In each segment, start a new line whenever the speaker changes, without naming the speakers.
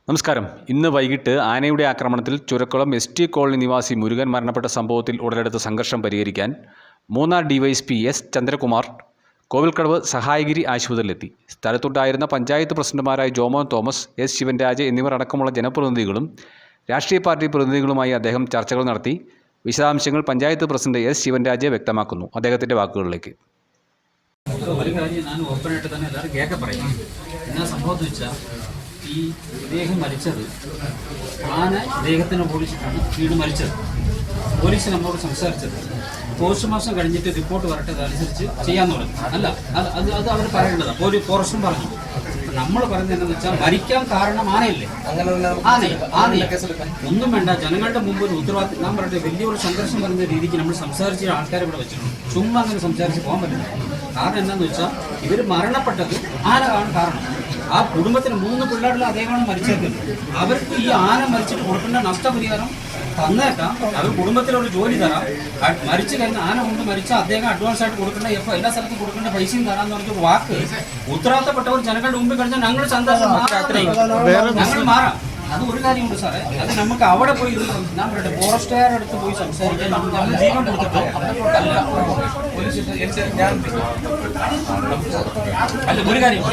നമസ്കാരം. ഇന്ന് വൈകിട്ട് ആനയുടെ ആക്രമണത്തിൽ ചുരക്കുളം ST കോളനി നിവാസി മുരുകൻ മരണപ്പെട്ട സംഭവത്തിൽ ഉടലെടുത്ത സംഘർഷം പരിഹരിക്കാൻ മൂന്നാർ ഡിവൈഎസ്പി S ചന്ദ്രകുമാർ കോവിൽക്കടവ് സഹായഗിരി ആശുപത്രിയിലെത്തി. സ്ഥലത്തുണ്ടായിരുന്ന പഞ്ചായത്ത് പ്രസിഡന്റുമാരായ ജോമോൻ തോമസ്, S ശിവൻരാജ് എന്നിവർ അടക്കമുള്ള ജനപ്രതിനിധികളും രാഷ്ട്രീയ പാർട്ടി പ്രതിനിധികളുമായി അദ്ദേഹം ചർച്ചകൾ നടത്തി. വിശദാംശങ്ങൾ പഞ്ചായത്ത് പ്രസിഡന്റ് S ശിവൻരാജ് വ്യക്തമാക്കുന്നു. അദ്ദേഹത്തിൻ്റെ വാക്കുകളിലേക്ക്.
ഒരു കാര്യം ഞാൻ ഓപ്പണായിട്ട് തന്നെ എല്ലാവരും കേൾക്കെ പറയും. എന്നാ സംഭവം വെച്ചാൽ ഈ ഇദ്ദേഹം മരിച്ചത് ആന ഇദ്ദേഹത്തിനെ ഓടിച്ചിട്ടാണ് വീട് മരിച്ചത്. പോലീസ് നമ്മളോട് സംസാരിച്ചത് പോസ്റ്റ്മോർട്ടം കഴിഞ്ഞിട്ട് റിപ്പോർട്ട് വരട്ടെ, അതനുസരിച്ച് ചെയ്യാമെന്ന് പറഞ്ഞു. അല്ല, അത് അവർ പറയേണ്ടതാണ്. ഫോറസ്റ്റും പറഞ്ഞു. നമ്മൾ പറയുന്നത് എന്താണെന്ന് വെച്ചാൽ മരിക്കാൻ കാരണം ആനയല്ലേ, ഒന്നും വേണ്ട. ജനങ്ങളുടെ മുമ്പ് ഒരു ഉത്തരവാദിത്വം ഞാൻ പറയട്ടെ, വലിയൊരു സംഘർഷം പറയുന്ന രീതിക്ക് നമ്മൾ സംസാരിച്ച ആൾക്കാരെ ഇവിടെ വെച്ചിട്ടുണ്ട്. ചുമ്മാ അങ്ങനെ സംസാരിച്ച് പോകാൻ പറ്റില്ല. കാരണം എന്താണെന്ന് വെച്ചാൽ ഇവർ മരണപ്പെട്ടത് ആനയാണ് കാരണം. ആ കുടുംബത്തിന് 3 പിള്ളേരുള്ള അദ്ദേഹമാണ് മരിച്ചേക്കുന്നത്. അവർക്ക് ഈ ആന മരിച്ചിട്ട് കൊടുക്കേണ്ട നഷ്ടപരിഹാരം തന്നേക്കാം. അവർ കുടുംബത്തിലൊരു ജോലി തരാം. മരിച്ചു കഴിഞ്ഞ ആന കൊണ്ട് മരിച്ച അദ്ദേഹം അഡ്വാൻസ് ആയിട്ട് കൊടുക്കേണ്ട എല്ലാ സ്ഥലത്തും കൊടുക്കേണ്ട പൈസയും തരാമെന്ന് പറഞ്ഞൊരു വാക്ക് ഉത്തരവാദിത്തപ്പെട്ടവർ ജനങ്ങളുടെ മുമ്പിൽ കഴിഞ്ഞാൽ ഞങ്ങൾ സന്തോഷം ഞങ്ങൾ മാറാം. അത് ഒരു കാര്യമുണ്ട് സാറേ, അത് നമുക്ക് അവിടെ പോയി ഞാൻ പറയട്ടെ, ഫോറസ്റ്റുകാരുടെ അടുത്ത് പോയി സംസാരിക്കാൻ നമ്മൾ ജീവൻ കൊടുത്തിട്ട് അല്ല. ഒരു കാര്യം,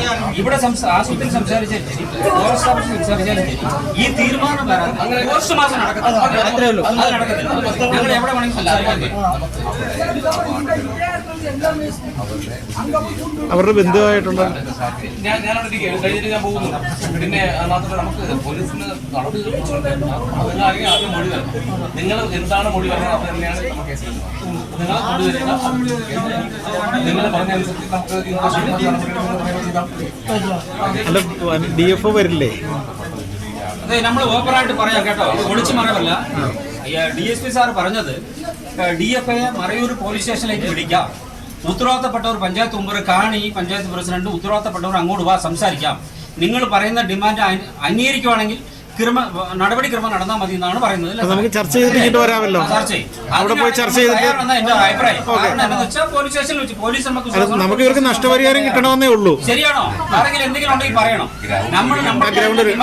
ഇവിടെ ആശുപത്രി സംസാരിച്ചാലും ശരി, ഫോറസ്റ്റ് ഓഫീസിൽ സംസാരിച്ചാലും ശരി, ഈ തീരുമാനം വരാൻ പോസ്റ്റ് മാസം നടക്കത്തില്ല. അത്രേ ഉള്ളൂ, അത് നടക്കത്തില്ല. ഞങ്ങൾ എവിടെ വേണമെങ്കിൽ സംസാരിക്കാൻ പറ്റും.
അവരുടെ ബന്ധുവായിട്ടുള്ള
ഞാനവിടെ കഴിഞ്ഞിട്ട് ഞാൻ പോകുന്നു. പിന്നെ മാത്രമല്ല നമുക്ക് പോലീസിന് ആദ്യം മൊഴി തരണം. നിങ്ങൾ എന്താണ് മൊഴി വരുന്നത് അത് തന്നെയാണ് കേസ്. നിങ്ങൾ കൊണ്ടുവരിക, നിങ്ങൾ പറഞ്ഞനുസരിച്ച് നമുക്ക്
DFO വരില്ലേ?
അതെ, നമ്മൾ ഓപ്പണായിട്ട് പറയാം കേട്ടോ, ഒളിച്ചു മറവല്ല. DSP സാർ പറഞ്ഞത് DFA മറയൂർ പോലീസ് സ്റ്റേഷനിലേക്ക് വിളിക്കാം. ഉത്തരവാദിത്തപ്പെട്ടവർ പഞ്ചായത്ത് മെമ്പർ കാണി, പഞ്ചായത്ത് പ്രസിഡന്റ്, ഉത്തരവാദിത്തപ്പെട്ടവർ അങ്ങോട്ട് വാ, സംസാരിക്കാം. നിങ്ങൾ പറയുന്ന ഡിമാൻഡ് അംഗീകരിക്കുവാണെങ്കിൽ നടപടിക്രമം നടന്നാൽ മതി എന്നാണ് പറയുന്നത്.
നമുക്ക് ചർച്ച ചെയ്തിട്ട് വരാമല്ലോ. അവിടെ പോയി ചർച്ച ചെയ്തിട്ട്
എന്റെ അഭിപ്രായം എന്താണെന്ന് വെച്ചാൽ പോലീസ് സ്റ്റേഷനിൽ വെച്ച് പോലീസ്
നമുക്ക് ഇവർക്ക് നഷ്ടപരിഹാരം കിട്ടണമെന്നേ ഉള്ളൂ.
ശരിയാണോ? ആരെങ്കിലും എന്തെങ്കിലും ഉണ്ടെങ്കിൽ പറയണം.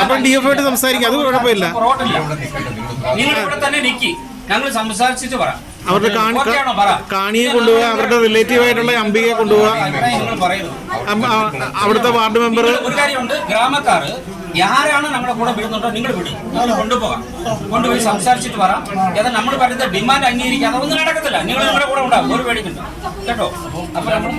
നമ്മൾ DFO ആയിട്ട് സംസാരിക്കാം, അത് കുഴപ്പമില്ല.
നിങ്ങൾ ഇവിടെ തന്നെ നിൽക്കി, ഞങ്ങൾ സംസാരിച്ചിട്ട് പറയാം.
അവരുടെ കാണിയെ കൊണ്ടുപോവാ, അവരുടെ റിലേറ്റീവ് ആയിട്ടുള്ള അംബികയെ കൊണ്ടുപോവാ. അവിടുത്തെ വാർഡ് മെമ്പർ
ഒരു കാര്യമുണ്ട്, ഗ്രാമക്കാർ ആരാണ് നമ്മുടെ കൂടെ വിടുന്നുണ്ടോ നിങ്ങൾ വിടും, കൊണ്ടുപോകാം. കൊണ്ടുപോയി സംസാരിച്ചിട്ട് പറയാം. ഏതാ നമ്മൾ പറയുന്ന ഡിമാൻഡ് അംഗീകരിക്കാതെ ഒന്നും നടക്കത്തില്ല. നിങ്ങൾ നിങ്ങളുടെ കൂടെ ഉണ്ടാവും, ഒരു പേടിക്കുന്നുണ്ട് കേട്ടോ. അപ്പൊ നമ്മൾ